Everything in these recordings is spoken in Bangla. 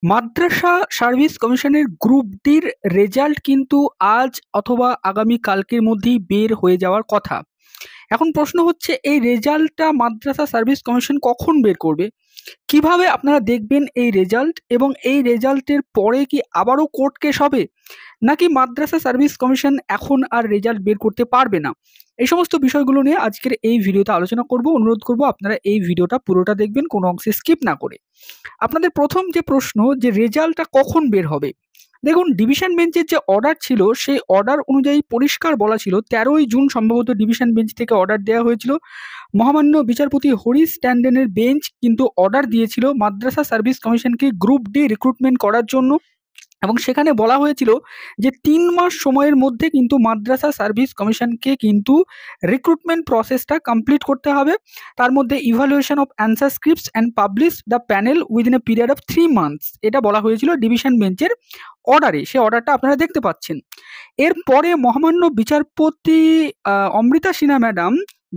মাদ্রাসা সার্ভিস কমিশনের গ্রুপ ডির রেজাল্ট কিন্তু আজ অথবা আগামী কালকের মধ্যেই বের হয়ে যাওয়ার কথা। এখন প্রশ্ন হচ্ছে এই রেজাল্টটা মাদ্রাসা সার্ভিস কমিশন কখন বের করবে? কিভাবে আপনারা দেখবেন এই রেজাল্ট এবং এই রেজাল্টের পরে কি আবারও কোর্ট কেস হবে? নাকি মাদ্রাসা সার্ভিস কমিশন এখন আর রেজাল্ট বের করতে পারবে না? এই সমস্ত বিষয়গুলো নিয়ে আজকের এই ভিডিওতে আলোচনা করব। অনুরোধ করব আপনারা এই ভিডিওটা পুরোটা দেখবেন, কোনো অংশে স্কিপ না করে। আপনাদের প্রথম যে প্রশ্ন, যে রেজাল্টটা কখন বের হবে? দেখুন, ডিভিশন বেঞ্চের যে অর্ডার ছিল সেই অর্ডার অনুযায়ী পরিষ্কার বলা ছিল, 13ই জুন সম্ভবত ডিভিশন বেঞ্চ থেকে অর্ডার দেওয়া হয়েছিল। মহামান্য বিচারপতি হরিশ ট্যান্ডনের বেঞ্চ কিন্তু অর্ডার দিয়েছিল মাদ্রাসা সার্ভিস কমিশনকে গ্রুপ ডি রিক্রুটমেন্ট করার জন্য, এবং সেখানে বলা হয়েছিল যে 3 মাস সময়ের মধ্যে কিন্তু মাদ্রাসা সার্ভিস কমিশনকে কিন্তু রিক্রুটমেন্ট প্রসেসটা কমপ্লিট করতে হবে। তার মধ্যে evaluation of answer scripts and publish the panel within a period of 3 months, এটা বলা হয়েছিল ডিভিশন বেঞ্চের অর্ডারে। সেই অর্ডারটা আপনারা দেখতে পাচ্ছেন। এরপরে মহামান্য বিচারপতি অমৃতা সিনহা ম্যাডাম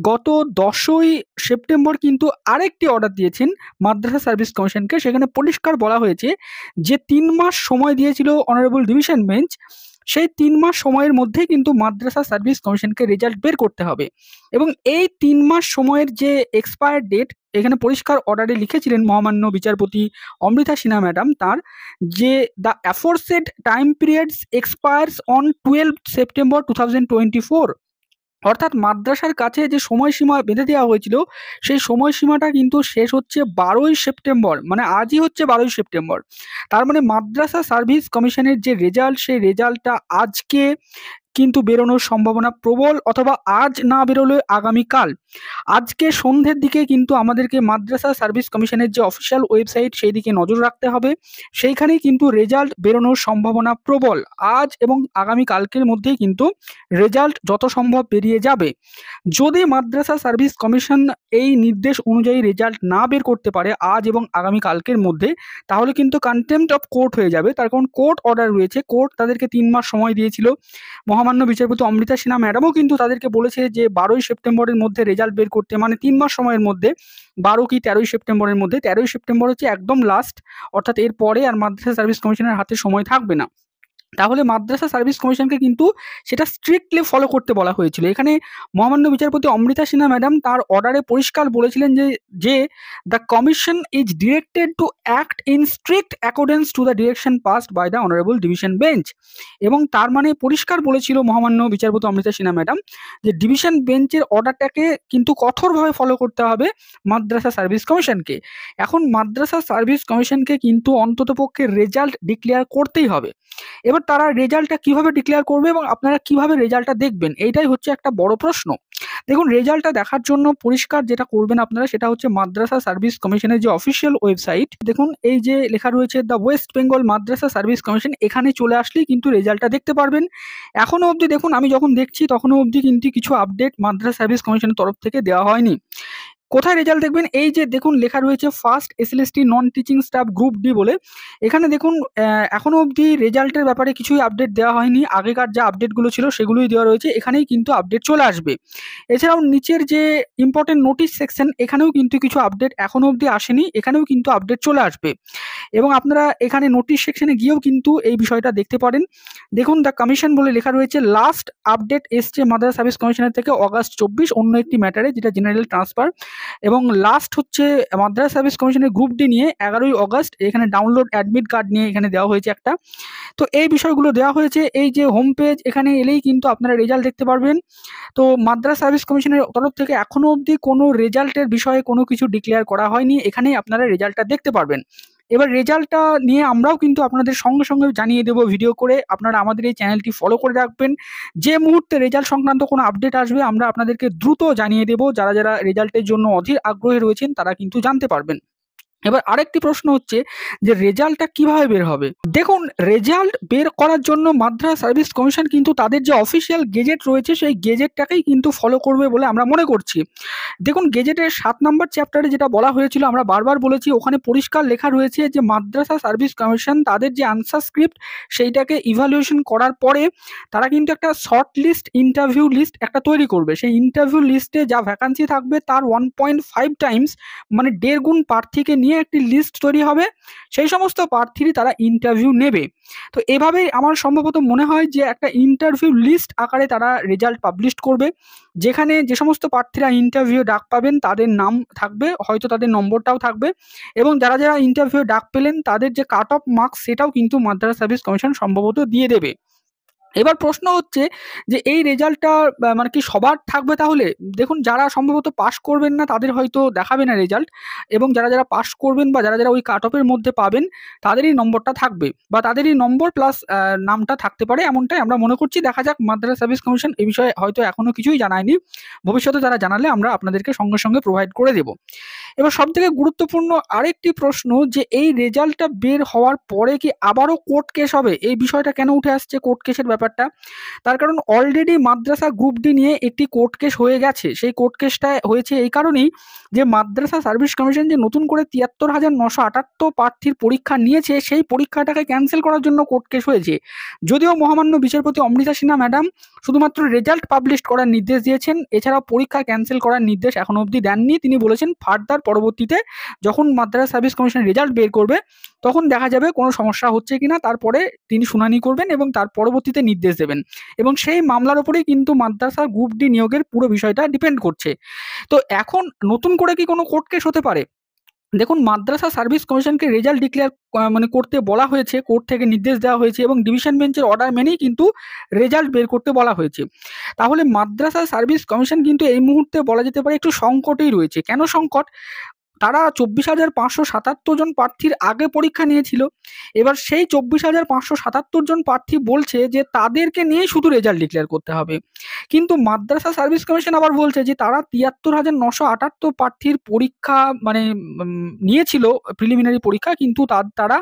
গত 10ই সেপ্টেম্বর কিন্তু আরেকটি অর্ডার দিয়েছেন মাদ্রাসা সার্ভিস কমিশনকে। সেখানে পরিষ্কার বলা হয়েছে যে 3 মাস সময় দিয়েছিল অনারেবল ডিভিশন বেঞ্চ, সেই 3 মাস সময়ের মধ্যে কিন্তু মাদ্রাসা সার্ভিস কমিশনকে রেজাল্ট বের করতে হবে। এবং এই 3 মাস সময়ের যে এক্সপায়ার ডেট, এখানে পরিষ্কার অর্ডারে লিখেছিলেন মহামান্য বিচারপতি অমৃতা সিনহা ম্যাডাম তার, যে the aforesaid time periods expires on 12 September 2024। অর্থাৎ মাদ্রাসার কাছে যে সময়সীমা বেঁধে দেওয়া হয়েছিল সেই সময়সীমাটা কিন্তু শেষ হচ্ছে 12ই সেপ্টেম্বর, মানে আজই হচ্ছে 12ই সেপ্টেম্বর। তার মানে মাদ্রাসা সার্ভিস কমিশনের যে রেজাল্ট, সেই রেজাল্টটা আজকে কিন্তু বেরোনোর সম্ভাবনা প্রবল, অথবা আজ না বেরোলে আগামীকাল। আজকে সন্ধ্যের দিকে কিন্তু আমাদেরকে মাদ্রাসা সার্ভিস কমিশনের যে অফিসিয়াল ওয়েবসাইট সেই দিকে নজর রাখতে হবে। সেইখানেই কিন্তু রেজাল্ট বেরোনোর সম্ভাবনা প্রবল। আজ এবং আগামী কালকের মধ্যেই কিন্তু রেজাল্ট যত সম্ভব বেরিয়ে যাবে। যদি মাদ্রাসা সার্ভিস কমিশন এই নির্দেশ অনুযায়ী রেজাল্ট না বের করতে পারে আজ এবং আগামী কালকের মধ্যে, তাহলে কিন্তু কন্টেম্প্ট অফ কোর্ট হয়ে যাবে। তার কারণ কোর্ট অর্ডার রয়েছে, কোর্ট তাদেরকে 3 মাস সময় দিয়েছিল। মহামান্য বিচারপতি অমৃতা সিনহা ম্যাডামও কিন্তু তাদেরকে বলেছে যে 12ই সেপ্টেম্বরের মধ্যে রেজাল্ট বের করতে, মানে 3 মাস সময়ের মধ্যে। 12 কি 13ই সেপ্টেম্বরের মধ্যে, 13ই সেপ্টেম্বর হচ্ছে একদম লাস্ট, অর্থাৎ এরপরে আর মাদ্রাসা সার্ভিস কমিশনের হাতে সময় থাকবে না। তাহলে মাদ্রাসা সার্ভিস কমিশনকে কিন্তু সেটা স্ট্রিক্টলি ফলো করতে বলা হয়েছিল। এখানে মহামান্য বিচারপতি অমৃতা সিনহা ম্যাডাম তার অর্ডারে পরিষ্কার বলেছিলেন যে the commission is directed to act in strict accordance to the direction passed by the honourable division bench. এবং তার মানে পরিষ্কার বলেছিল মহামান্য বিচারপতি অমৃতা সিনহা ম্যাডাম যে ডিভিশন বেঞ্চের অর্ডারটাকে কিন্তু কঠোরভাবে ফলো করতে হবে মাদ্রাসা সার্ভিস কমিশনকে। এখন মাদ্রাসা সার্ভিস কমিশনকে কিন্তু অন্ততপক্ষে রেজাল্ট ডিক্লেয়ার করতেই হবে। এবার তারা রেজাল্টটা কিভাবে ডিক্লেয়ার করবে এবং আপনারা কিভাবে রেজাল্টটা দেখবেন, এইটাই হচ্ছে একটা বড় প্রশ্ন। দেখুন, রেজাল্টটা দেখার জন্য পরিষ্কার যেটা করবেন আপনারা, সেটা হচ্ছে মাদ্রাসা সার্ভিস কমিশনের যে অফিসিয়াল ওয়েবসাইট, দেখুন এই যে লেখা রয়েছে the West Bengal Madrasa service commission, এখানে চলে আসলেই কিন্তু রেজাল্টটা দেখতে পারবেন। এখনো অবধি দেখুন, আমি যখন দেখছি তখনও অবধি কিন্তু কিছু আপডেট মাদ্রাসা সার্ভিস কমিশনের তরফ থেকে দেওয়া হয়নি। কোথায় রেজাল্ট দেখবেন? এই যে দেখুন লেখা রয়েছে first SLST non teaching staff group D বলে। এখানে দেখুন এখনো অবধি রেজাল্টের ব্যাপারে কিছুই আপডেট দেওয়া হয়নি। আগেকার যা আপডেটগুলো ছিল সেগুলোই দেওয়া রয়েছে, এখানেই কিন্তু আপডেট চলে আসবে। এছাড়াও নিচের যে ইম্পর্টেন্ট নোটিশ সেকশন, এখানেও কিন্তু কিছু আপডেট এখনো অবধি আসেনি, এখানেও কিন্তু আপডেট চলে আসবে। এবং আপনারা এখানে নোটিশ সেকশনে গিয়েও কিন্তু এই বিষয়টা দেখতে পারেন। দেখুন দ্য কমিশন বলে লেখা রয়েছে, লাস্ট আপডেট এসছে মাদ্রাসা সার্ভিস কমিশনের থেকে অগাস্ট 24 অন্য একটি ম্যাটারে, যেটা জেনারেল ট্রান্সফার। এবং লাস্ট হচ্ছে মাদ্রাসা সার্ভিস কমিশনের গ্রুপ ডি নিয়ে 11ই অগাস্ট, এখানে ডাউনলোড অ্যাডমিট কার্ড নিয়ে এখানে দেওয়া হয়েছে একটা। তো এই বিষয়গুলো দেওয়া হয়েছে। এই যে হোম পেজ, এখানে এলেই কিন্তু আপনারা রেজাল্ট দেখতে পারবেন। তো মাদ্রাসা সার্ভিস কমিশনের তরফ থেকে এখনো অবধি কোনো রেজাল্টের বিষয়ে কোনো কিছু ডিক্লেয়ার করা হয়নি, এখানেই আপনারা রেজাল্টটা দেখতে পারবেন। এবার রেজাল্টটা নিয়ে আমরাও কিন্তু আপনাদের সঙ্গে সঙ্গে জানিয়ে দেবো ভিডিও করে। আপনারা আমাদের এই চ্যানেলটি ফলো করে রাখবেন। যে মুহূর্তে রেজাল্ট সংক্রান্ত কোনো আপডেট আসবে আমরা আপনাদেরকে দ্রুত জানিয়ে দেবো। যারা যারা রেজাল্টের জন্য অধীর আগ্রহে রয়েছেন তারা কিন্তু জানতে পারবেন। এবার আরেকটি প্রশ্ন হচ্ছে যে রেজাল্টটা কিভাবে বের হবে? দেখুন, রেজাল্ট বের করার জন্য মাদ্রাসা সার্ভিস কমিশন কিন্তু তাদের যে অফিসিয়াল গেজেট রয়েছে সেই গেজেটটাকেই কিন্তু ফলো করবে বলে আমরা মনে করছি। দেখুন, গেজেটের 7 নম্বর চ্যাপ্টারে যেটা বলা হয়েছিল, আমরা বারবার বলেছি, ওখানে পরিষ্কার লেখা রয়েছে যে মাদ্রাসা সার্ভিস কমিশন তাদের যে আনসার স্ক্রিপ্ট সেইটাকে ইভালুয়েশন করার পরে তারা কিন্তু একটা শর্ট লিস্ট, ইন্টারভিউ লিস্ট একটা তৈরি করবে। সেই ইন্টারভিউ লিস্টে যা ভ্যাকান্সি থাকবে তার 1.5 টাইমস, মানে 1.5 গুণ প্রার্থীকে নিয়ে নিয়ে একটি লিস্ট তৈরি হবে, সেই সমস্ত প্রার্থীরই তারা ইন্টারভিউ নেবে। তো এভাবেই আমার সম্ভবত মনে হয় যে একটা ইন্টারভিউ লিস্ট আকারে তারা রেজাল্ট পাবলিশ করবে, যেখানে যে সমস্ত প্রার্থীরা ইন্টারভিউ ডাক পাবেন তাদের নাম থাকবে, হয়তো তাদের নম্বরটাও থাকবে, এবং যারা যারা ইন্টারভিউ ডাক পেলেন তাদের যে কাট অফ মার্কস সেটাও কিন্তু মাদ্রাসা সার্ভিস কমিশন সম্ভবত দিয়ে দেবে। এবার প্রশ্ন হচ্ছে যে এই রেজাল্টটা মানে কি সবার থাকবে তাহলে? দেখুন, যারা সম্ভবত পাস করবেন না তাদের হয়তো দেখাবে না রেজাল্ট, এবং যারা যারা পাস করবেন বা যারা যারা ওই কাট অফের মধ্যে পাবেন তাদেরই নম্বরটা থাকবে, বা তাদেরই নম্বর প্লাস নামটা থাকতে পারে, এমনটাই আমরা মনে করছি। দেখা যাক, মাদ্রাসা সার্ভিস কমিশন এই বিষয়ে হয়তো এখনো কিছুই জানায়নি, ভবিষ্যতে তারা জানালে আমরা আপনাদেরকে সঙ্গে সঙ্গে প্রোভাইড করে দেব। এবার সবথেকে গুরুত্বপূর্ণ আরেকটি প্রশ্ন, যে এই রেজাল্টটা বের হওয়ার পরে কি আবারও কোর্ট কেস হবে? এই বিষয়টা কেন উঠে আসছে কোর্ট কেসের ব্যাপারটা? তার কারণ অলরেডি মাদ্রাসা গ্রুপ ডি নিয়ে একটি কোর্ট কেস হয়ে গেছে। সেই কোর্ট কেসটা হয়েছে এই কারণেই যে মাদ্রাসা সার্ভিস কমিশন যে নতুন করে ৭৩,৯৭৮ প্রার্থীর পরীক্ষা নিয়েছে, সেই পরীক্ষাটাকে ক্যান্সেল করার জন্য কোর্ট কেস হয়েছে। যদিও মহামান্য বিচারপতি অমৃতা সিনহা ম্যাডাম শুধুমাত্র রেজাল্ট পাবলিশ করার নির্দেশ দিয়েছেন, এছাড়াও পরীক্ষা ক্যান্সেল করার নির্দেশ এখনো অবধি দেননি। তিনি বলেছেন ফার্দার পরবর্তীতে যখন মাদ্রাসা সার্ভিস কমিশন রেজাল্ট বের করবে তখন দেখা যাবে কোনো সমস্যা হচ্ছে কিনা, তারপরে তিনি শুনানি করবেন এবং তার পরবর্তীতে নির্দেশ দেবেন, এবং সেই মামলার উপরেই কিন্তু মাদ্রাসা গ্রুপ ডি নিয়োগের পুরো বিষয়টা ডিপেন্ড করছে। তো এখন নতুন করে কি কোনো কোর্ট কেস হতে পারে? দেখুন, মাদ্রাসা সার্ভিস কমিশনকে রেজাল্ট ডিক্লেয়ার মানে করতে বলা হয়েছে, কোর্ট থেকে নির্দেশ দেওয়া হয়েছে, এবং ডিভিশন বেঞ্চের অর্ডার মেনেই কিন্তু রেজাল্ট বের করতে বলা হয়েছে। তাহলে মাদ্রাসা সার্ভিস কমিশন কিন্তু এই মুহূর্তে বলা যেতে পারে একটু সংকটেই রয়েছে। কেন সংকট? তারা ২৪,৫৭৭ জন প্রার্থীর আগে পরীক্ষা নিয়েছিল। এবার সেই ২৪,৫৭৭ জন প্রার্থী বলছে যে তাদেরকে নিয়েই শুধু রেজাল্ট ডিক্লেয়ার করতে হবে। কিন্তু মাদ্রাসা সার্ভিস কমিশন আবার বলছে যে তারা ৭৩,৯৭৮ প্রার্থীর পরীক্ষা মানে নিয়েছিল প্রিলিমিনারি পরীক্ষা, কিন্তু তারা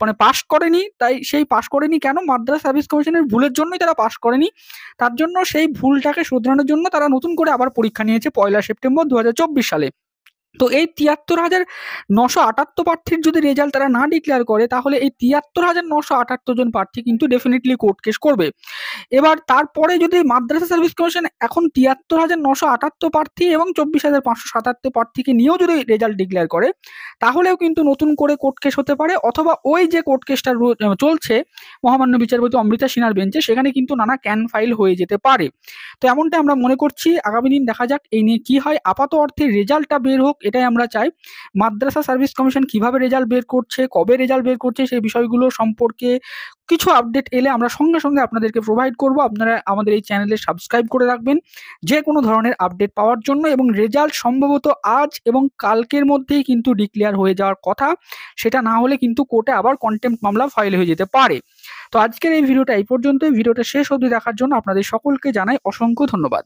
মানে পাস করেনি। তাই সেই পাস করেনি কেন? মাদ্রাসা সার্ভিস কমিশনের ভুলের জন্যই তারা পাস করেনি। তার জন্য সেই ভুলটাকে শুধরানোর জন্য তারা নতুন করে আবার পরীক্ষা নিয়েছে ১লা সেপ্টেম্বর ২০২৪ সালে। তো এই ৭৩,৯৭৮ প্রার্থীর যদি রেজাল্ট তারা না ডিক্লেয়ার করে, তাহলে এই ৭৩,৯৭৮ জন প্রার্থী কিন্তু ডেফিনেটলি কোর্ট কেস করবে। এবার তারপরে যদি মাদ্রাসা সার্ভিস কমিশন এখন ৭৩,৯৭৮ প্রার্থী এবং ২৪,৫৭৭ প্রার্থীকে নিয়েও যদি রেজাল্ট ডিক্লেয়ার করে, তাহলেও কিন্তু নতুন করে কোর্ট কেস হতে পারে, অথবা ওই যে কোর্ট কেসটা চলছে মহামান্য বিচারপতি অমৃতা সিনহার বেঞ্চে, সেখানে কিন্তু নানা ক্যান ফাইল হয়ে যেতে পারে। তো এমনটা আমরা মনে করছি। আগামী দিন দেখা যাক এই নিয়ে কি হয়। আপাত অর্থে রেজাল্টটা বের হোক, এটাই আমরা চাই। মাদ্রাসা সার্ভিস কমিশন কিভাবে রেজাল্ট বের করছে, কবে রেজাল্ট বের করছে, সেই বিষয়গুলো সম্পর্কে কিছু আপডেট এলে আমরা সঙ্গে সঙ্গে আপনাদেরকে প্রোভাইড করব। আপনারা আমাদের এই চ্যানেলে সাবস্ক্রাইব করে রাখবেন যে কোনো ধরনের আপডেট পাওয়ার জন্য, এবং রেজাল্ট সম্ভবত আজ এবং কালকের মধ্যেই কিন্তু ডিক্লেয়ার হয়ে যাওয়ার কথা। সেটা না হলে কিন্তু কোর্টে আবার কন্টেম্প্ট মামলা ফাইল হয়ে যেতে পারে। তো আজকের এই ভিডিওটা এই পর্যন্তই। ভিডিওটা শেষ অবধি দেখার জন্য আপনাদের সকলকে জানাই অসংখ্য ধন্যবাদ।